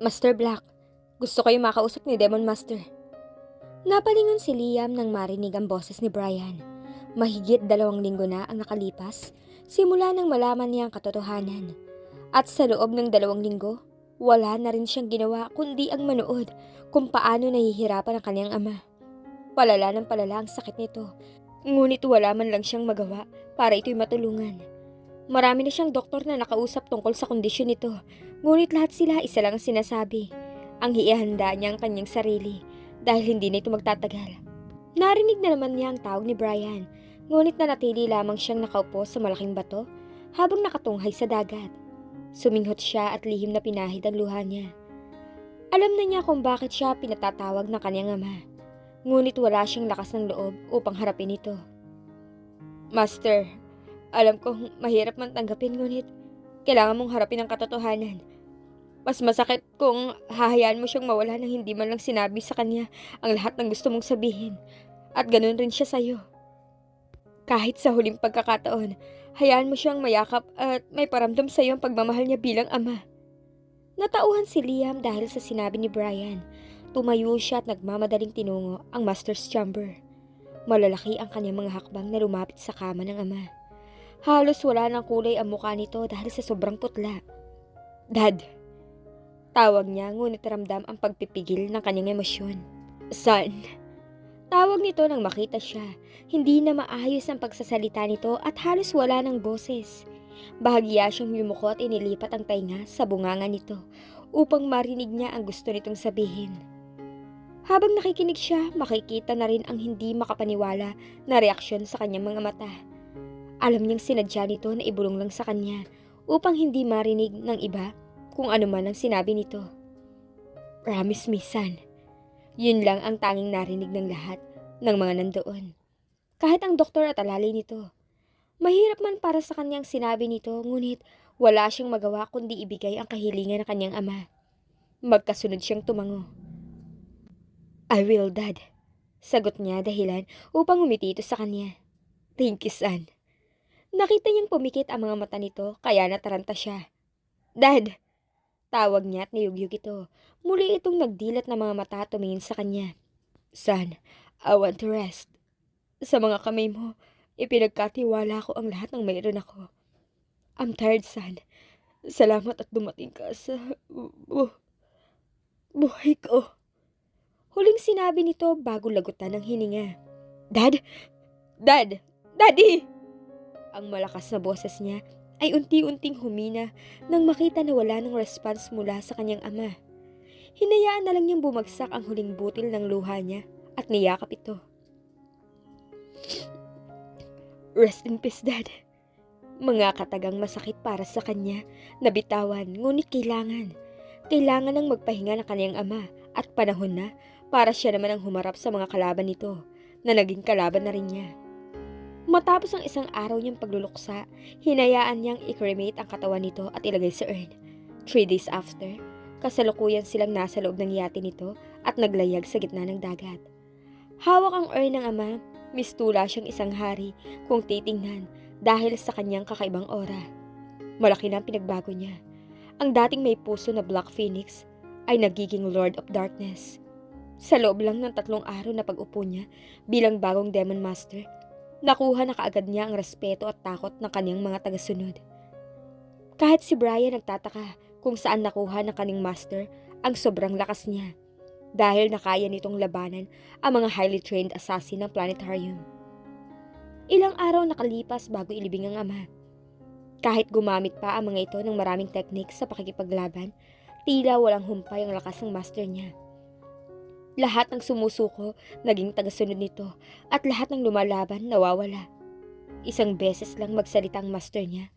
Master Black, gusto kayo makausap ni Demon Master. Napalingon si Liam nang marinig ang boses ni Brian. Mahigit 2 linggo na ang nakalipas, simula nang malaman niya ang katotohanan. At sa loob ng 2 linggo, wala na rin siyang ginawa kundi ang manood kung paano nahihirapan ang kanyang ama. Palala ng palala ang sakit nito, ngunit wala man lang siyang magawa para ito'y matulungan. Marami na siyang doktor na nakausap tungkol sa kondisyon nito, ngunit lahat sila isa lang ang sinasabi. Ang hiihanda niya ang kanyang sarili dahil hindi na ito magtatagal. Narinig na naman niya ang tawag ni Brian, ngunit nanatili lamang siyang nakaupo sa malaking bato habang nakatunghay sa dagat. Suminghot siya at lihim na pinahid ang luha niya. Alam na niya kung bakit siya pinatatawag ng kanyang ama, ngunit wala siyang lakas ng loob upang harapin ito. Master, alam kong mahirap man tanggapin, ngunit kailangan mong harapin ang katotohanan. Mas masakit kung hahayaan mo siyang mawala nang hindi man lang sinabi sa kanya ang lahat ng gusto mong sabihin. At ganun rin siya sa'yo. Kahit sa huling pagkakataon, hayaan mo siyang mayakap at may paramdam sa'yo ang pagmamahal niya bilang ama. Natauhan si Liam dahil sa sinabi ni Brian. Tumayo siya at nagmamadaling tinungo ang master's chamber. Malalaki ang kanyang mga hakbang na lumapit sa kama ng ama. Halos wala ng kulay ang mukha nito dahil sa sobrang putla. Dad, tawag niya, ngunit ramdam ang pagpipigil ng kanyang emosyon. Son. Tawag nito nang makita siya. Hindi na maayos ang pagsasalita nito at halos wala ng boses. Bahagya siyang yumuko at inilipat ang tainga sa bunganga nito upang marinig niya ang gusto nitong sabihin. Habang nakikinig siya, makikita na rin ang hindi makapaniwala na reaksyon sa kanyang mga mata. Alam niyang sinadya nito na ibulong lang sa kanya upang hindi marinig ng iba kung ano man ang sinabi nito. Promise me, son. Yun lang ang tanging narinig ng lahat ng mga nandoon. Kahit ang doktor at alalay nito. Mahirap man para sa kanyang sinabi nito, ngunit wala siyang magawa kundi ibigay ang kahilingan ng kanyang ama. Magkasunod siyang tumango. I will, Dad. Sagot niya dahilan upang umiti ito sa kanya. Thank you, son. Nakita niyang pumikit ang mga mata nito kaya nataranta siya. Dad! Tawag niya at niyugyug ito. Muli itong nagdilat na mga mata tumingin sa kanya. Son, I want to rest. Sa mga kamay mo, ipinagkatiwala ko ang lahat ng mayroon ako. I'm tired, son. Salamat at dumating ka sa buhay ko. Huling sinabi nito bago lagutan ng hininga. Dad! Dad! Daddy! Ang malakas na boses niya ay unti-unting humina nang makita na wala ng response mula sa kanyang ama. Hinayaan na lang niyang bumagsak ang huling butil ng luha niya at niyakap ito. Rest in peace, Dad. Mga katagang masakit para sa kanya, nabitawan, ngunit kailangan ng magpahinga ng kanyang ama at panahon na para siya naman ang humarap sa mga kalaban nito na naging kalaban na rin niya. Matapos ang isang araw niyang pagluluksa, hinayaan niyang i-cremate ang katawan nito at ilagay sa urn. 3 days after, kasalukuyan silang nasa loob ng yate nito at naglayag sa gitna ng dagat. Hawak ang urn ng ama, mistula siyang isang hari kung titingnan dahil sa kanyang kakaibang aura. Malaki na ang pinagbago niya. Ang dating may puso na Black Phoenix ay nagiging Lord of Darkness. Sa loob lang ng 3 araw na pag-upo niya bilang bagong Demon Master, nakuha na kaagad niya ang respeto at takot ng kanyang mga tagasunod. Kahit si Brian nagtataka kung saan nakuha ng kanyang master ang sobrang lakas niya dahil nakaya nitong labanan ang mga highly trained assassin ng planetarium. Ilang araw nakalipas bago ilibing ang ama. Kahit gumamit pa ang mga ito ng maraming technique sa pakikipaglaban, tila walang humpay ang lakas ng master niya. Lahat ng sumusuko naging tagasunod nito at lahat ng lumalaban nawawala. Isang beses lang magsalita ang master niya.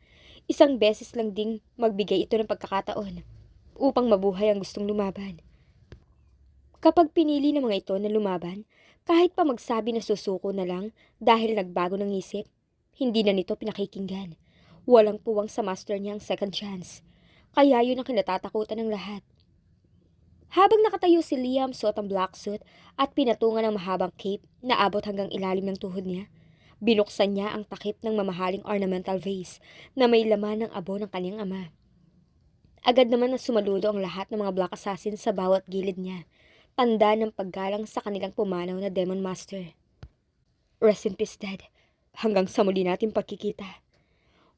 Isang beses lang ding magbigay ito ng pagkakataon upang mabuhay ang gustong lumaban. Kapag pinili ng mga ito na lumaban, kahit pa magsabi na susuko na lang dahil nagbago ng isip, hindi na nito pinakikinggan. Walang puwang sa master niya ang second chance. Kaya yun ang kinatatakutan ng lahat. Habang nakatayo si Liam suot ang black suit at pinatungan ng mahabang cape na abot hanggang ilalim ng tuhod niya, binuksan niya ang takip ng mamahaling ornamental vase na may laman ng abo ng kanyang ama. Agad naman na sumaludo ang lahat ng mga Black Assassin sa bawat gilid niya. Tanda ng paggalang sa kanilang pumanaw na Demon Master. Rest in peace, Dad. Hanggang sa muli natin pagkikita.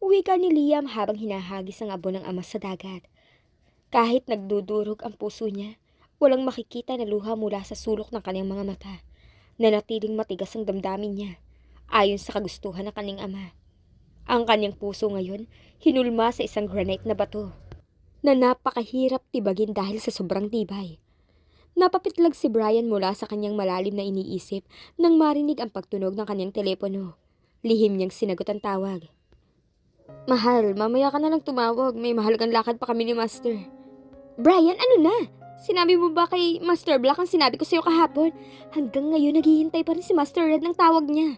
Wika ni Liam habang hinahagis ang abo ng ama sa dagat. Kahit nagdudurog ang puso niya, walang makikita na luha mula sa sulok ng kanyang mga mata. Nanatiling matigas ang damdamin niya, ayon sa kagustuhan ng kanyang ama. Ang kanyang puso ngayon, hinulma sa isang granite na bato, na napakahirap tibagin dahil sa sobrang tibay. Napapitlag si Brian mula sa kanyang malalim na iniisip nang marinig ang pagtunog ng kanyang telepono. Lihim niyang sinagot ang tawag. Mahal, mamaya ka na lang tumawag. May mahalagang lakad pa kami ni Master. Brian, ano na? Sinabi mo ba kay Master Black ang sinabi ko sa'yo kahapon? Hanggang ngayon naghihintay pa rin si Master Red ng tawag niya.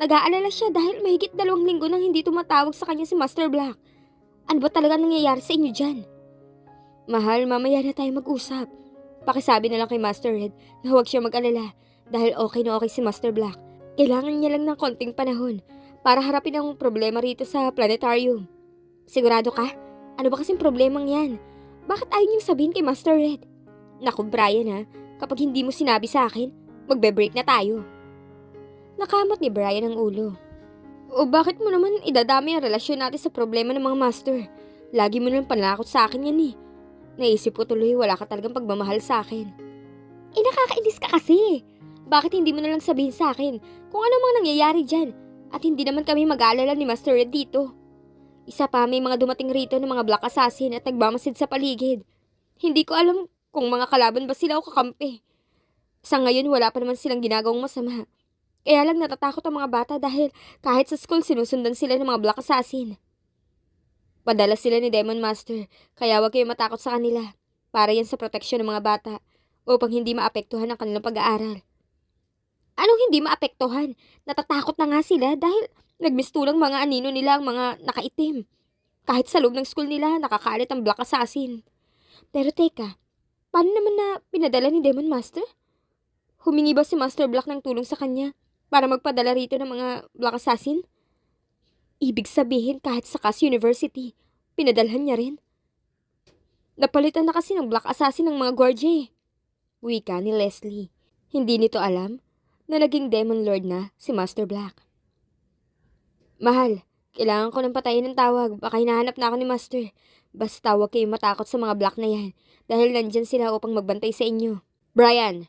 Nag-aalala siya dahil mahigit 2 linggo nang hindi tumatawag sa kanya si Master Black. Ano ba talaga nangyayari sa inyo dyan? Mahal, mamaya na tayo mag-usap. Pakisabi na lang kay Master Red na huwag siya mag-alala dahil okay na okay si Master Black. Kailangan niya lang ng konting panahon para harapin ang problema rito sa planetarium. Sigurado ka? Ano ba kasing problemang yan? Bakit ayaw niyang sabihin kay Master Red? Naku Brian ha, kapag hindi mo sinabi sa akin, magbe-break na tayo. Nakamot ni Brian ang ulo. O bakit mo naman idadami ang relasyon natin sa problema ng mga Master? Lagi mo nalang panakot sa akin yan eh. Naisip ko tuloy wala ka talagang pagmamahal sa akin. Nakakainis ka kasi. Bakit hindi mo nalang sabihin sa akin kung ano mang nangyayari dyan at hindi naman kami mag-aalala ni Master Red dito? Isa pa may mga dumating rito ng mga Black Assassin at nagmamasid sa paligid. Hindi ko alam kung mga kalaban ba sila o kakampi. Sa ngayon wala pa naman silang ginagawang masama. Kaya lang natatakot ang mga bata dahil kahit sa school sinusundan sila ng mga Black Assassin. Padala sila ni Demon Master, kaya huwag kayo matakot sa kanila. Para yan sa proteksyon ng mga bata, upang hindi maapektuhan ang kanilang pag-aaral. Anong hindi maapektuhan? Natatakot na nga sila dahil nagmistulang mga anino nila ang mga nakaitim. Kahit sa loob ng school nila, nakakalit ang Black Assassin. Pero teka, paano naman na pinadala ni Demon Master? Humingi ba si Master Black ng tulong sa kanya para magpadala rito ng mga Black Assassin? Ibig sabihin kahit sa Cass University, pinadalhan niya rin. Napalitan na kasi ng Black Assassin ng mga gwardya eh. Wika ni Leslie. Hindi nito alam na naging Demon Lord na si Master Black. Mahal, kailangan ko ng patayin ng tawag. Baka hinahanap na ako ni Master. Basta huwag kayong matakot sa mga Black na yan dahil nandyan sila upang magbantay sa inyo. Brian!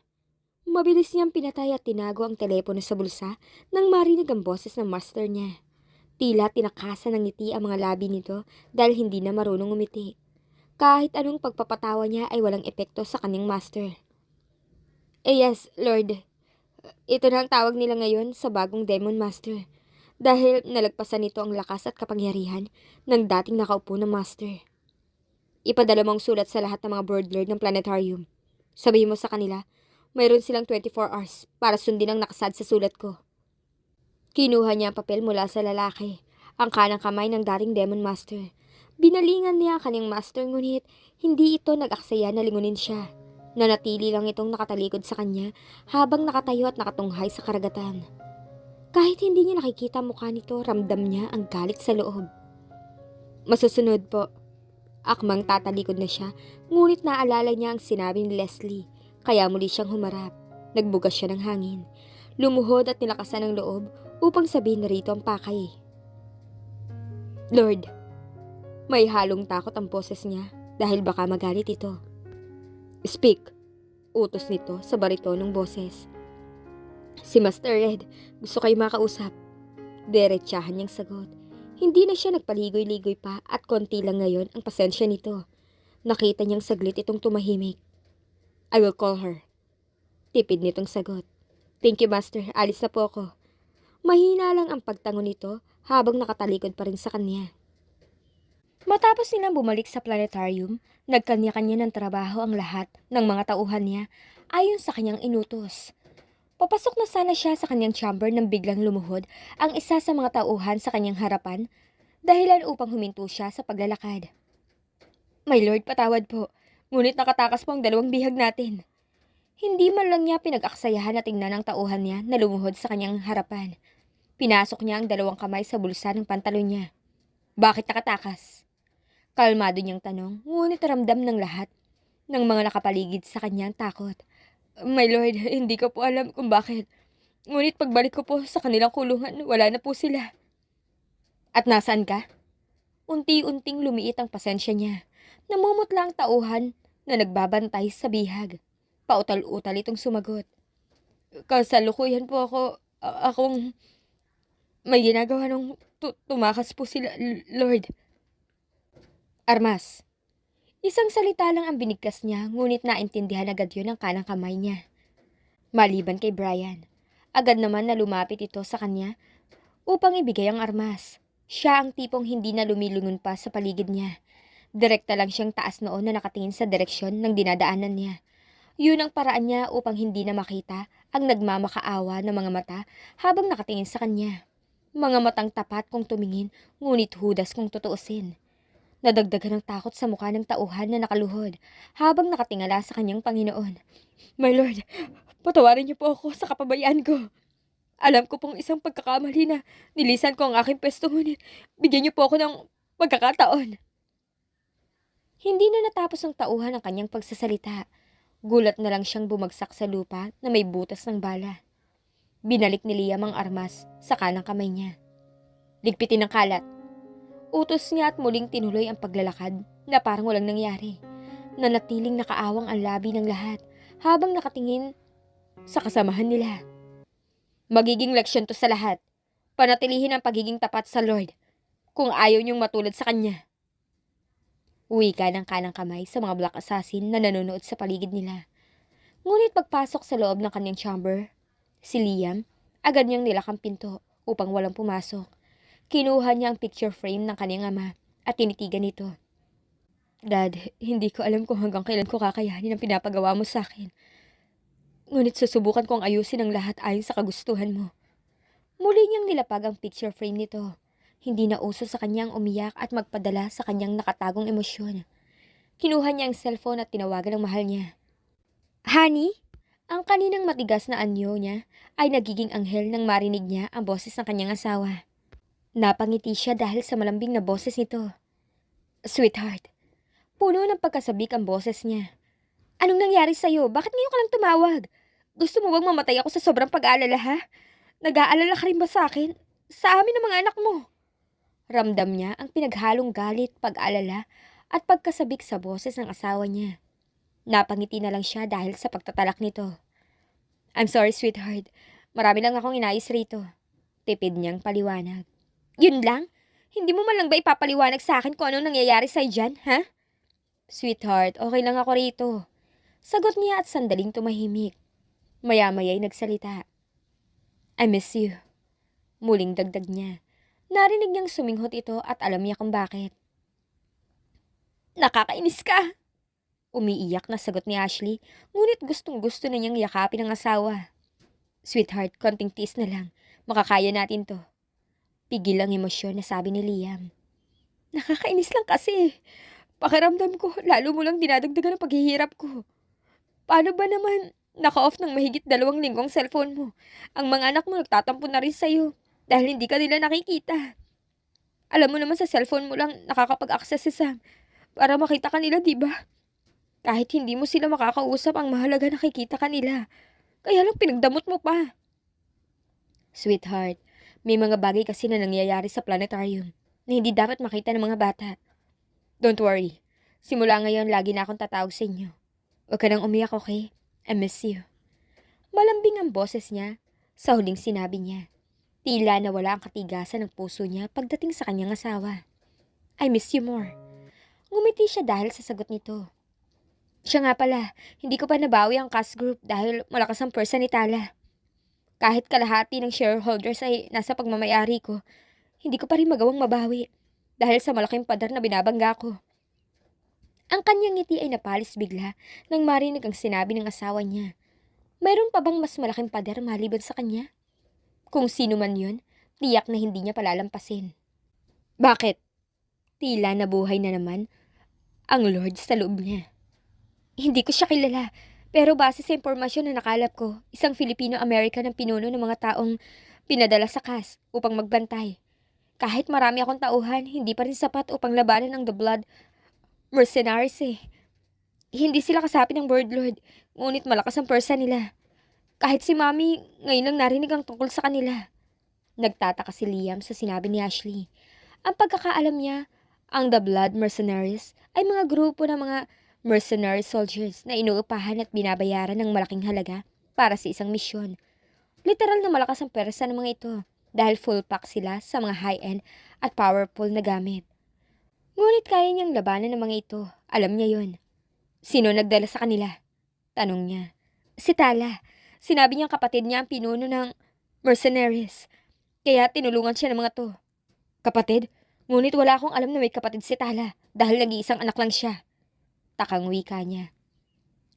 Mabilis niyang pinatay at tinago ang telepono sa bulsa nang marinig ang boses ng Master niya. Tila tinakasan ng ngiti ang mga labi nito dahil hindi na marunong umiti. Kahit anong pagpapatawa niya ay walang epekto sa kanyang Master. Yes, Lord. Ito na ang tawag nila ngayon sa bagong Demon Master dahil nalagpasan nito ang lakas at kapangyarihan ng dating nakaupo na Master. Ipadala mo ang sulat sa lahat ng mga Board Lord ng planetarium. Sabihin mo sa kanila, mayroon silang 24 hours para sundin ang nakasad sa sulat ko. Kinuha niya ang papel mula sa lalaki, ang kanang kamay ng dating Demon Master. Binalingan niya ang kanyang Master ngunit hindi ito nag-aksaya na lingunin siya. Nanatili lang itong nakatalikod sa kanya habang nakatayo at nakatunghay sa karagatan. Kahit hindi niya nakikita mukha nito, ramdam niya ang galit sa loob. Masusunod po. Akmang tatalikod na siya, ngunit naalala niya ang sinabi ni Leslie, kaya muli siyang humarap. Nagbugas siya ng hangin. Lumuhod at nilakasan ng loob upang sabihin na rito ang pakay. Lord, may halong takot ang boses niya dahil baka magalit ito. Speak, utos nito sa baritonong boses. Si Master Red, gusto kayo makausap. Diretsahan niyang sagot. Hindi na siya nagpaligoy-ligoy pa at konti lang ngayon ang pasensya nito. Nakita niyang saglit itong tumahimik. I will call her. Tipid nitong sagot. Thank you, Master. Alis na po ako. Mahina lang ang pagtango nito habang nakatalikod pa rin sa kanya. Matapos nilang bumalik sa planetarium, nagkanya-kanya ng trabaho ang lahat ng mga tauhan niya ayon sa kanyang inutos. Papasok na sana siya sa kanyang chamber nang biglang lumuhod ang isa sa mga tauhan sa kanyang harapan, dahilan upang huminto siya sa paglalakad. My Lord, patawad po, ngunit nakatakas po ang 2 bihag natin. Hindi man lang niya pinag-aksayahan na tingnan ang tauhan niya na lumuhod sa kanyang harapan. Pinasok niya ang 2 kamay sa bulsa ng pantalon niya. Bakit nakatakas? Kalmado niyang tanong, ngunit ramdam ng lahat ng mga nakapaligid sa kanyang takot. My lord, hindi ko po alam kung bakit. Ngunit pagbalik ko po sa kanilang kulungan, wala na po sila. At nasaan ka? Unti-unting lumiit ang pasensya niya. Namumutla ang tauhan na nagbabantay sa bihag. Pautal-utal itong sumagot. Kasalukuyan po akong may ginagawa nung tumakas po sila, Lord. Armas. Isang salita lang ang binigkas niya, ngunit naintindihan agad yun ang kanang kamay niya. Maliban kay Brian, agad naman na lumapit ito sa kanya upang ibigay ang armas. Siya ang tipong hindi na lumilungon pa sa paligid niya. Direkta lang siyang taas noon na nakatingin sa direksyon ng dinadaanan niya. Yun ang paraan niya upang hindi na makita ang nagmamakaawa ng mga mata habang nakatingin sa kanya. Mga matang tapat kung tumingin, ngunit hudas kung tutuusin. Nadagdagan ng takot sa mukha ng tauhan na nakaluhod habang nakatingala sa kanyang Panginoon. My Lord, patawarin niyo po ako sa kapabayaan ko. Alam ko pong isang pagkakamali na nilisan ko ang aking pwesto, ngunit bigyan niyo po ako ng pagkakataon. Hindi na natapos ang tauhan ang kanyang pagsasalita. Gulat na lang siyang bumagsak sa lupa na may butas ng bala. Binalik ni Liam ang armas sa kanang kamay niya. Ligpitin ang kalat. Utos niya at muling tinuloy ang paglalakad na parang walang nangyari. Nanatiling nakaawang ang labi ng lahat habang nakatingin sa kasamahan nila. Magiging leksyon to sa lahat. Panatilihin ang pagiging tapat sa Lord kung ayaw niyong matulad sa Kanya. Wika ng kanang kamay sa mga black assassin na nanonood sa paligid nila. Ngunit pagpasok sa loob ng kanyang chamber, si Liam agad niyang nilakang pinto upang walang pumasok. Kinuha niya ang picture frame ng kanyang ama at tinitigan ito. Dad, hindi ko alam kung hanggang kailan ko kakayanin ang pinapagawa mo sa akin. Ngunit susubukan kong ayusin ang lahat ayon sa kagustuhan mo. Muli niyang nilapag ang picture frame nito. Hindi na uso sa kanyang umiyak at magpadala sa kanyang nakatagong emosyon. Kinuha niya ang cellphone at tinawagan ang mahal niya. Honey? Ang kaninang matigas na anyo niya ay nagiging anghel nang marinig niya ang boses ng kanyang asawa. Napangiti siya dahil sa malambing na boses nito. Sweetheart. Puno ng pagkasabik ang boses niya. Anong nangyari sa'yo? Bakit ngayon ka lang tumawag? Gusto mo bang mamatay ako sa sobrang pag-aalala, ha? Nag-aalala ka rin ba sa akin? Sa amin ng mga anak mo? Ramdam niya ang pinaghalong galit, pag-aalala, at pagkasabik sa boses ng asawa niya. Napangiti na lang siya dahil sa pagtatalak nito. I'm sorry, sweetheart. Marami lang akong inayos rito. Tipid niyang paliwanag. Yun lang? Hindi mo man lang ba ipapaliwanag sa akin kung anong nangyayari sa'yo dyan, ha? Sweetheart, okay lang ako rito. Sagot niya at sandaling tumahimik. Maya-maya'y nagsalita. I miss you. Muling dagdag niya. Narinig niyang suminghot ito at alam niya kung bakit. Nakakainis ka! Umiiyak na sagot ni Ashley, ngunit gustong-gusto na niyang yakapin ang asawa. Sweetheart, konting tiis na lang. Makakaya natin to. Pigil ang emosyon na sabi ni Liam. Nakakainis lang kasi. Pakiramdam ko, lalo mo lang dinadagdagan ang paghihirap ko. Paano ba naman naka-off ng mahigit 2 linggong cellphone mo? Ang mga anak mo nagtatampo na rin sa'yo dahil hindi ka nila nakikita. Alam mo naman sa cellphone mo lang nakakapag-access si Sam para makita ka nila, diba? Kahit hindi mo sila makakausap, ang mahalaga nakikita ka nila. Kaya lang pinagdamot mo pa. Sweetheart, may mga bagay kasi na nangyayari sa planetarium na hindi dapat makita ng mga bata. Don't worry. Simula ngayon, lagi na akong tatawag sa inyo. Huwag ka nang umiyak, okay? I miss you. Malambing ang boses niya sa huling sinabi niya. Tila nawala ang katigasan ng puso niya pagdating sa kanyang asawa. I miss you more. Ngumiti siya dahil sa sagot nito. Siya nga pala, hindi ko pa nabawi ang cash group dahil malakas ang pwersa ni Tala. Kahit kalahati ng shareholders ay nasa pagmamayari ko, hindi ko pa rin magawang mabawi dahil sa malaking padar na binabangga ko. Ang kanyang ngiti ay napalis bigla nang marinig ang sinabi ng asawa niya. Mayroon pa bang mas malaking padar maliban sa kanya? Kung sino man yun, tiyak na hindi niya palalampasin. Bakit? Tila nabuhay na naman ang Lord sa loob niya. Hindi ko siya kilala. Pero base sa impormasyon na nakalap ko, isang Filipino-American ang pinuno ng mga taong pinadala sa CAS upang magbantay. Kahit marami akong tauhan, hindi pa rin sapat upang labanan ng The Blood Mercenaries eh. Hindi sila kasapi ng Bird Lord, ngunit malakas ang persa nila. Kahit si Mami, ngayon lang narinig ang tungkol sa kanila. Nagtataka si Liam sa sinabi ni Ashley. Ang pagkakaalam niya, ang The Blood Mercenaries ay mga grupo ng mga mercenary soldiers na inuupahan at binabayaran ng malaking halaga para sa isang misyon. Literal na malakas ang persa ng mga ito dahil full pack sila sa mga high-end at powerful na gamit. Ngunit kaya niyang labanan ng mga ito. Alam niya yon. Sino nagdala sa kanila? Tanong niya. Si Tala. Sinabi niyang kapatid niya ang pinuno ng mercenaries. Kaya tinulungan siya ng mga to. Kapatid? Ngunit wala akong alam na may kapatid si Tala dahil nag-iisang anak lang siya. Takang wika niya.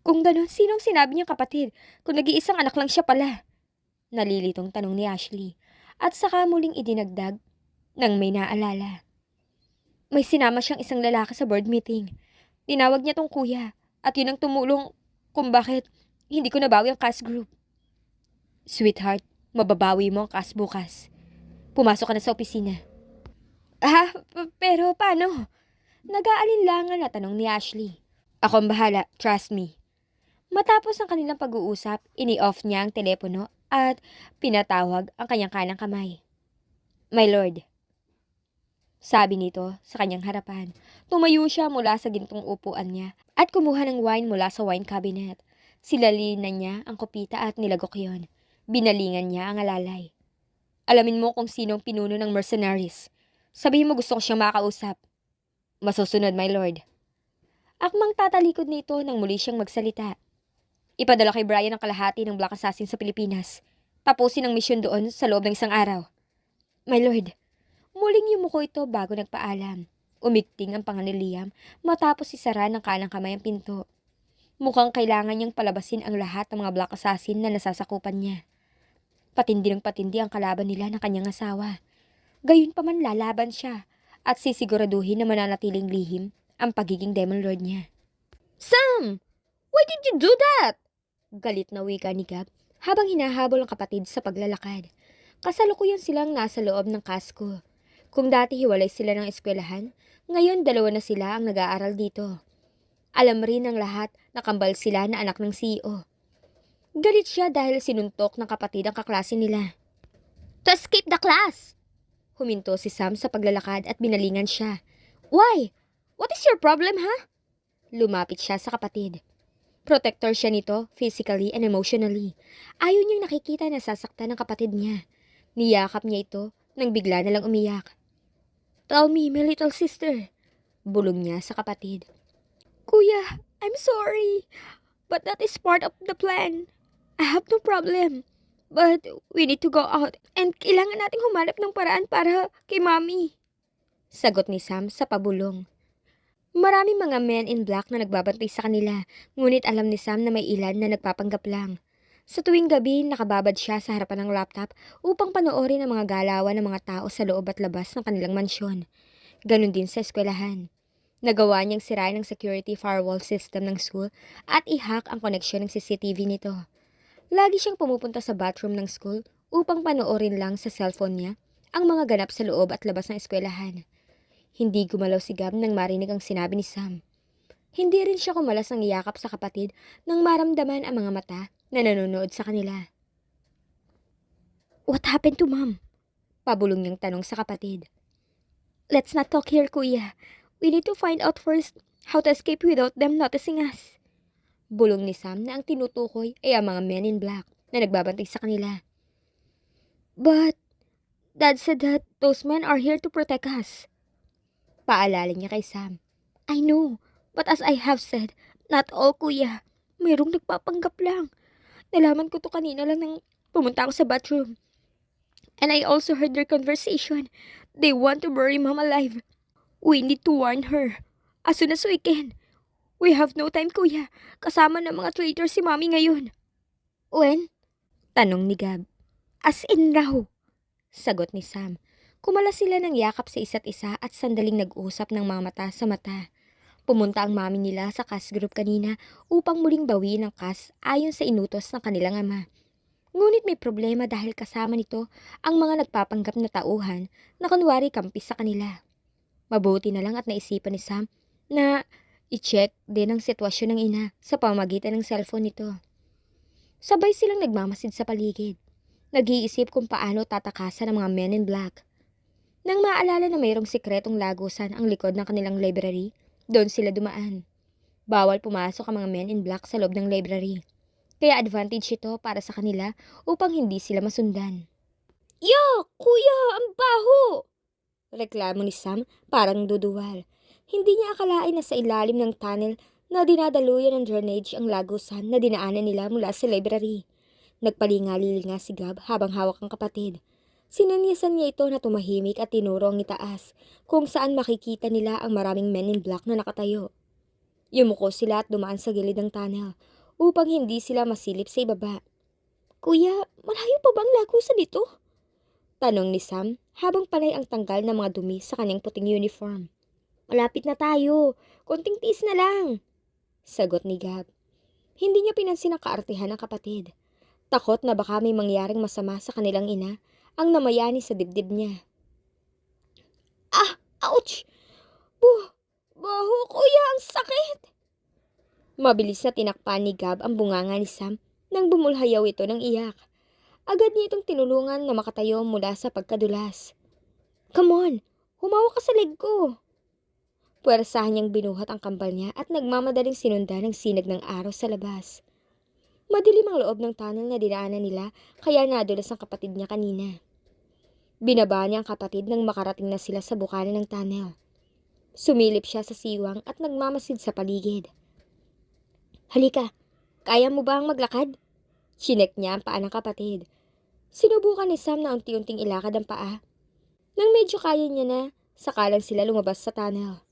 Kung ganun, sinong sinabi niyang kapatid kung nag-iisang anak lang siya pala? Nalilitong tanong ni Ashley. At saka muling idinagdag nang may naalala. May sinama siyang isang lalaki sa board meeting. Tinawag niya tong kuya at yun ang tumulong kung bakit hindi ko nabawi ang cast group. Sweetheart, mababawi mo ang cast bukas. Pumasok ka na sa opisina. Pero paano? Nag-aalinlangan na tanong ni Ashley. Ako ang bahala, trust me. Matapos ang kanilang pag-uusap, ini-off niya ang telepono at pinatawag ang kanyang kanang kamay. My lord. Sabi nito sa kanyang harapan. Tumayo siya mula sa gintong upuan niya at kumuha ng wine mula sa wine cabinet. Silalinan niya ang kopita at nilagok yon. Binalingan niya ang alalay. Alamin mo kung sinong pinuno ng mercenaries. Sabihin mo gusto ko siyang makausap. Masusunod, my lord. Akmang tatalikod nito nang muli siyang magsalita. Ipadala kay Brian ang kalahati ng Black Assassin sa Pilipinas. Tapusin ang misyon doon sa loob ng isang araw. My lord. Muling yumuko ito bago nagpaalam. Umigting ang panga ni Liam matapos isara ng kanang kamay ang pinto. Mukhang kailangan niyang palabasin ang lahat ng mga Black Assassin na nasasakupan niya. Patindi ng patindi ang kalaban nila ng kanyang asawa. Gayunpaman lalaban siya at sisiguraduhin na mananatiling lihim ang pagiging Demon Lord niya. Sam! Why did you do that? Galit na wika ni Gab habang hinahabol ang kapatid sa paglalakad. Kasalukuyan silang nasa loob ng kasko. Kung dati hiwalay sila ng eskwelahan, ngayon dalawa na sila ang nag-aaral dito. Alam rin ng lahat na kambal sila na anak ng CEO. Galit siya dahil sinuntok ng kapatid ang kaklase nila. To escape the class! Huminto si Sam sa paglalakad at binalingan siya. Why? What is your problem, ha? Lumapit siya sa kapatid. Protector siya nito, physically and emotionally. Ayaw niyang nakikita na sasaktan ng kapatid niya. Niyakap niya ito nang bigla na lang umiyak. Tell me, my little sister. Bulong niya sa kapatid. Kuya, I'm sorry. But that is part of the plan. I have no problem. But we need to go out and kailangan nating humanap ng paraan para kay Mommy. Sagot ni Sam sa pabulong. Maraming mga men in black na nagbabantay sa kanila, ngunit alam ni Sam na may ilan na nagpapanggap lang. Sa tuwing gabi, nakababad siya sa harapan ng laptop upang panoorin ang mga galawan ng mga tao sa loob at labas ng kanilang mansyon. Ganon din sa eskwelahan. Nagawa niyang sirain ang security firewall system ng school at i-hack ang koneksyon ng CCTV nito. Lagi siyang pumupunta sa bathroom ng school upang panoorin lang sa cellphone niya ang mga ganap sa loob at labas ng eskwelahan. Hindi gumalaw si Gab nang marinig ang sinabi ni Sam. Hindi rin siya kumalas ng iyakap sa kapatid nang maramdaman ang mga mata na nanonood sa kanila. What happened to Mom? Pabulong niyang tanong sa kapatid. Let's not talk here, kuya. We need to find out first how to escape without them noticing us. Bulong ni Sam na ang tinutukoy ay ang mga men in black na nagbabantay sa kanila. But Dad said that those men are here to protect us. Paalala niya kay Sam. I know, but as I have said, not all, kuya. Mayroong nagpapanggap lang. Nalaman ko to kanina lang nang pumunta ako sa bathroom. And I also heard their conversation. They want to bury Mom alive. We need to warn her. As soon as we can. We have no time, kuya. Kasama ng mga traitor si Mommy ngayon. When? Tanong ni Gab. As in now. Sagot ni Sam. Kumala sila ng yakap sa isa't isa at sandaling nag-usap ng mga mata sa mata. Pumunta ang mami nila sa cast group kanina upang muling bawiin ang cast ayon sa inutos ng kanilang ama. Ngunit may problema dahil kasama nito ang mga nagpapanggap na tauhan na kunwari kampis sa kanila. Mabuti na lang at naisipan ni Sam na i-check din ang sitwasyon ng ina sa pamamagitan ng cellphone nito. Sabay silang nagmamasid sa paligid. Nag-iisip kung paano tatakasan ng mga men in black. Nang maalala na mayroong sikretong lagusan ang likod ng kanilang library, doon sila dumaan. Bawal pumasok ang mga men in black sa loob ng library. Kaya advantage ito para sa kanila upang hindi sila masundan. Yo! Kuya! Ang baho! Reklamo ni Sam parang duduwal. Hindi niya akalain na sa ilalim ng tunnel na dinadaluyan ng drainage ang lagusan na dinaanan nila mula sa library. Nagpalingali-linga si Gab habang hawak ang kapatid. Sinanyasan niya ito na tumahimik at tinuro ang itaas kung saan makikita nila ang maraming men in black na nakatayo. Yumuko sila at dumaan sa gilid ng tunnel upang hindi sila masilip sa ibaba. Kuya, malayo pa bang lagusan dito? Tanong ni Sam habang panay ang tanggal ng mga dumi sa kanyang puting uniform. Malapit na tayo. Konting tiis na lang. Sagot ni Gab. Hindi niya pinansin ang kaartehan ng kapatid. Takot na baka may mangyaring masama sa kanilang ina ang namayani sa dibdib niya. Ah! Ouch! Baho, kuya! Ang sakit! Mabilis na tinakpan ni Gab ang bunganga ni Sam nang bumulhayaw ito ng iyak. Agad niya itong tinulungan na makatayo mula sa pagkadulas. Come on! Humawak ka sa leg ko! Puwersahan niyang binuhat ang kambal niya at nagmamadaling sinundan ng sinag ng araw sa labas. Madilim ang loob ng tunnel na dinaanan nila kaya nadulas ang kapatid niya kanina. Binaba niya ang kapatid nang makarating na sila sa bukana ng tunnel. Sumilip siya sa siwang at nagmamasid sa paligid. Halika, kaya mo ba ang maglakad? Chinek niya ang paa ng kapatid. Sinubukan ni Sam na unti-unting ilakad ang paa. Nang medyo kaya niya na, sakalang sila lumabas sa tunnel.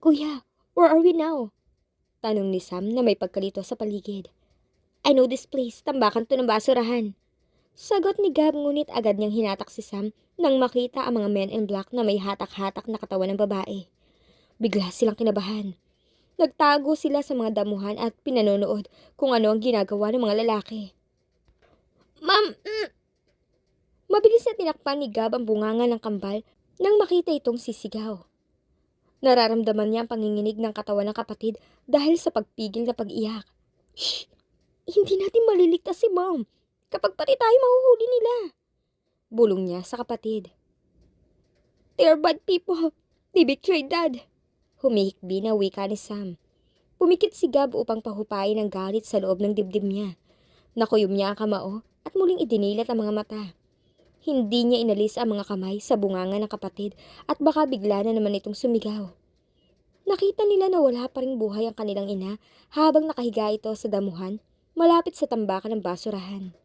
Kuya, where are we now? Tanong ni Sam na may pagkalito sa paligid. I know this place, tambakan to ng basurahan. Sagot ni Gab ngunit agad niyang hinatak si Sam nang makita ang mga men in black na may hatak-hatak na katawan ng babae. Bigla silang kinabahan. Nagtago sila sa mga damuhan at pinanonood kung ano ang ginagawa ng mga lalaki. Ma'am! Mabilis na tinakpan ni Gab ang bunganga ng kambal nang makita itong sisigaw. Nararamdaman niya ang panginginig ng katawan ng kapatid dahil sa pagpigil na pag-iyak. Shh! Hindi natin maliligtas si Mom. Kapag pati tayo mahuhuli nila. Bulong niya sa kapatid. They're bad people. They betrayed Dad. Humihikbi na wika ni Sam. Pumikit si Gab upang pahupayin ang galit sa loob ng dibdib niya. Nakuyom niya ang kamao at muling idinilat ang mga mata. Hindi niya inalis ang mga kamay sa bunganga ng kapatid at baka bigla na naman itong sumigaw. Nakita nila na wala pa ring buhay ang kanilang ina habang nakahiga ito sa damuhan malapit sa tambakan ng basurahan.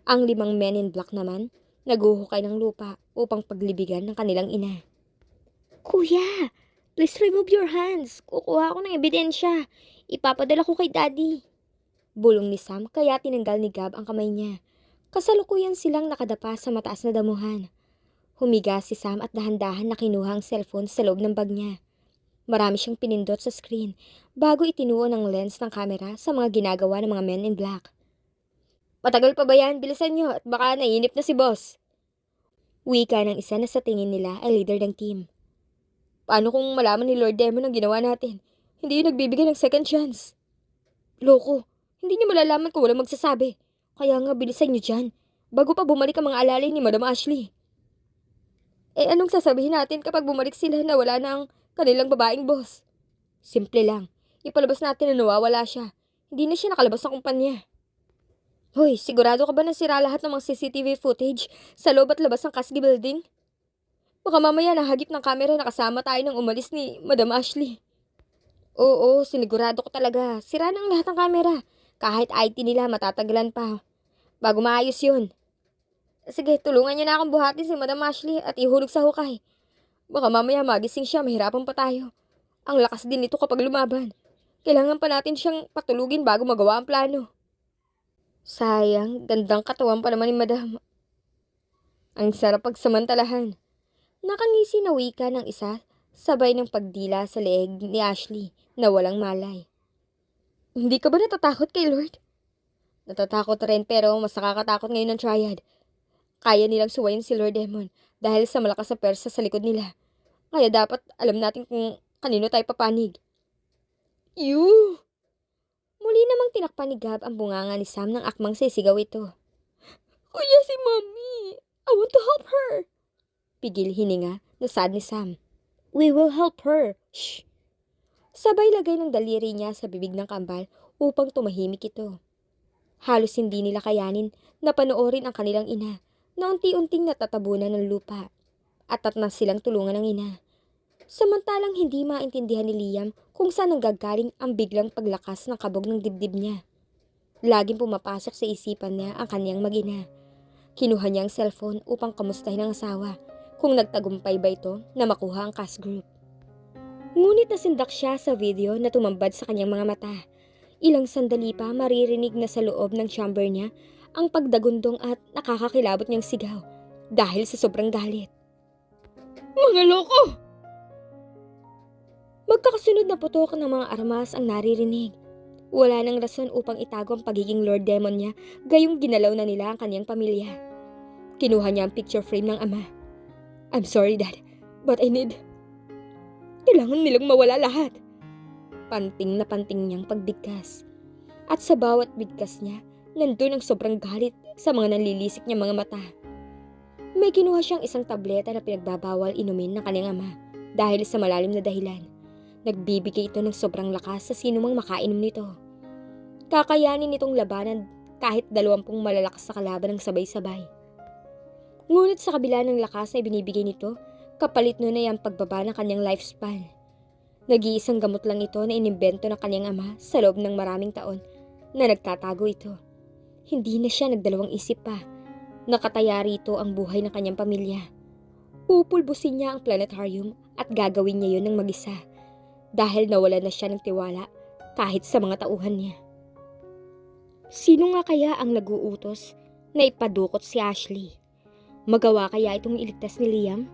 Ang 5 men in black naman, naguhukay ng lupa upang paglibigan ng kanilang ina. Kuya, please remove your hands. Kukuha ako ng ebidensya. Ipapadala ko kay Daddy. Bulong ni Sam kaya tinanggal ni Gab ang kamay niya. Kasalukuyan silang nakadapa sa mataas na damuhan. Humiga si Sam at dahan-dahan na kinuha ang cellphone sa loob ng bag niya. Marami siyang pinindot sa screen bago itinuo ng lens ng camera sa mga ginagawa ng mga men in black. Matagal pa ba yan? Bilisan niyo at baka naiinip na si boss. Wika ng isa na sa tingin nila ay leader ng team. Paano kung malaman ni Lord Demon ang ginawa natin? Hindi yun nagbibigay ng second chance. Loko, hindi niyo malalaman kung walang magsasabi. Kaya nga bilisan niyo dyan, bago pa bumalik ang mga alalay ni Madam Ashley. Anong sasabihin natin kapag bumalik sila na wala na ang kanilang babaeng boss? Simple lang, ipalabas natin na nawawala siya. Hindi na siya nakalabas ng kumpanya. Hoy, sigurado ka ba na sira lahat ng mga CCTV footage sa loob at labas ng Casby Building? Baka mamaya nahagip ng kamera na kasama tayo nang umalis ni Madam Ashley. Oo, sinigurado ko talaga. Sira ng lahat ng kamera. Kahit IT nila matatagalan pa. Bago maayos yun. Sige, tulungan niyo na akong buhatin si Madam Ashley at ihulog sa hukay. Baka mamaya magising siya, mahirapan pa tayo. Ang lakas din nito kapag lumaban. Kailangan pa natin siyang patulugin bago magawa ang plano. Sayang, gandang katawan pa naman ni Madam. Ang sarap pagsamantalahan. Nakangisi na wika ng isa, sabay ng pagdila sa leeg ni Ashley na walang malay. Hindi ka ba natatakot kay Lord? Natatakot rin pero mas nakakatakot ngayon ng Triad. Kaya nilang suwayin si Lord Demon dahil sa malakas na persa sa likod nila. Kaya dapat alam natin kung kanino tayo papanig. You! Muli namang tinakpan ni Gab ang bunganga ni Sam ng akmang sisigaw ito. Kuya si Mommy! I want to help her! Pigil hininga na sad ni Sam. We will help her! Shh! Sabay lagay ng daliri niya sa bibig ng kambal upang tumahimik ito. Halos hindi nila kayanin na panoorin ang kanilang ina na unti-unting natatabunan ng lupa at na silang tulungan ng ina. Samantalang hindi maintindihan ni Liam kung saan nanggagaling ang biglang paglakas ng kabog ng dibdib niya. Laging pumapasok sa isipan niya ang kanyang mag-ina. Kinuha niya ang cellphone upang kamustahin ang asawa kung nagtagumpay ba ito na makuha ang cast group. Ngunit nasindak siya sa video na tumambad sa kanyang mga mata. Ilang sandali pa maririnig na sa loob ng chamber niya ang pagdagundong at nakakakilabot niyang sigaw dahil sa sobrang galit. Mga loko! Magkakasunod na putok ng mga armas ang naririnig. Wala nang rason upang itago ang pagiging Lord Demon niya, gayong ginalaw na nila ang kanyang pamilya. Kinuha niya ang picture frame ng ama. I'm sorry, Dad, but I need... Kailangan nilang mawala lahat. Panting na panting niyang pagbigkas. At sa bawat bigkas niya, nandun ang sobrang galit sa mga nanlilisik niyang mga mata. May kinuha siyang isang tableta na pinagbabawal inumin ng kanyang ama dahil sa malalim na dahilan. Nagbibigay ito ng sobrang lakas sa sinumang makainom nito. Kakayanin nitong labanan kahit 20 malalakas sa kalaban ng sabay-sabay. Ngunit sa kabila ng lakas na ibinibigay nito, kapalit nun ay ang pagbaba ng kanyang lifespan. Nag-iisang gamot lang ito na inimbento ng kanyang ama sa loob ng maraming taon na nagtatago ito. Hindi na siya nagdalawang isip pa. Nakataya rito ang buhay ng kanyang pamilya. Pupulbusin niya ang planetarium at gagawin niya yun ng mag-isa dahil nawala na siya ng tiwala kahit sa mga tauhan niya. Sino nga kaya ang nag-uutos na ipadukot si Ashley? Magawa kaya itong iligtas ni Liam?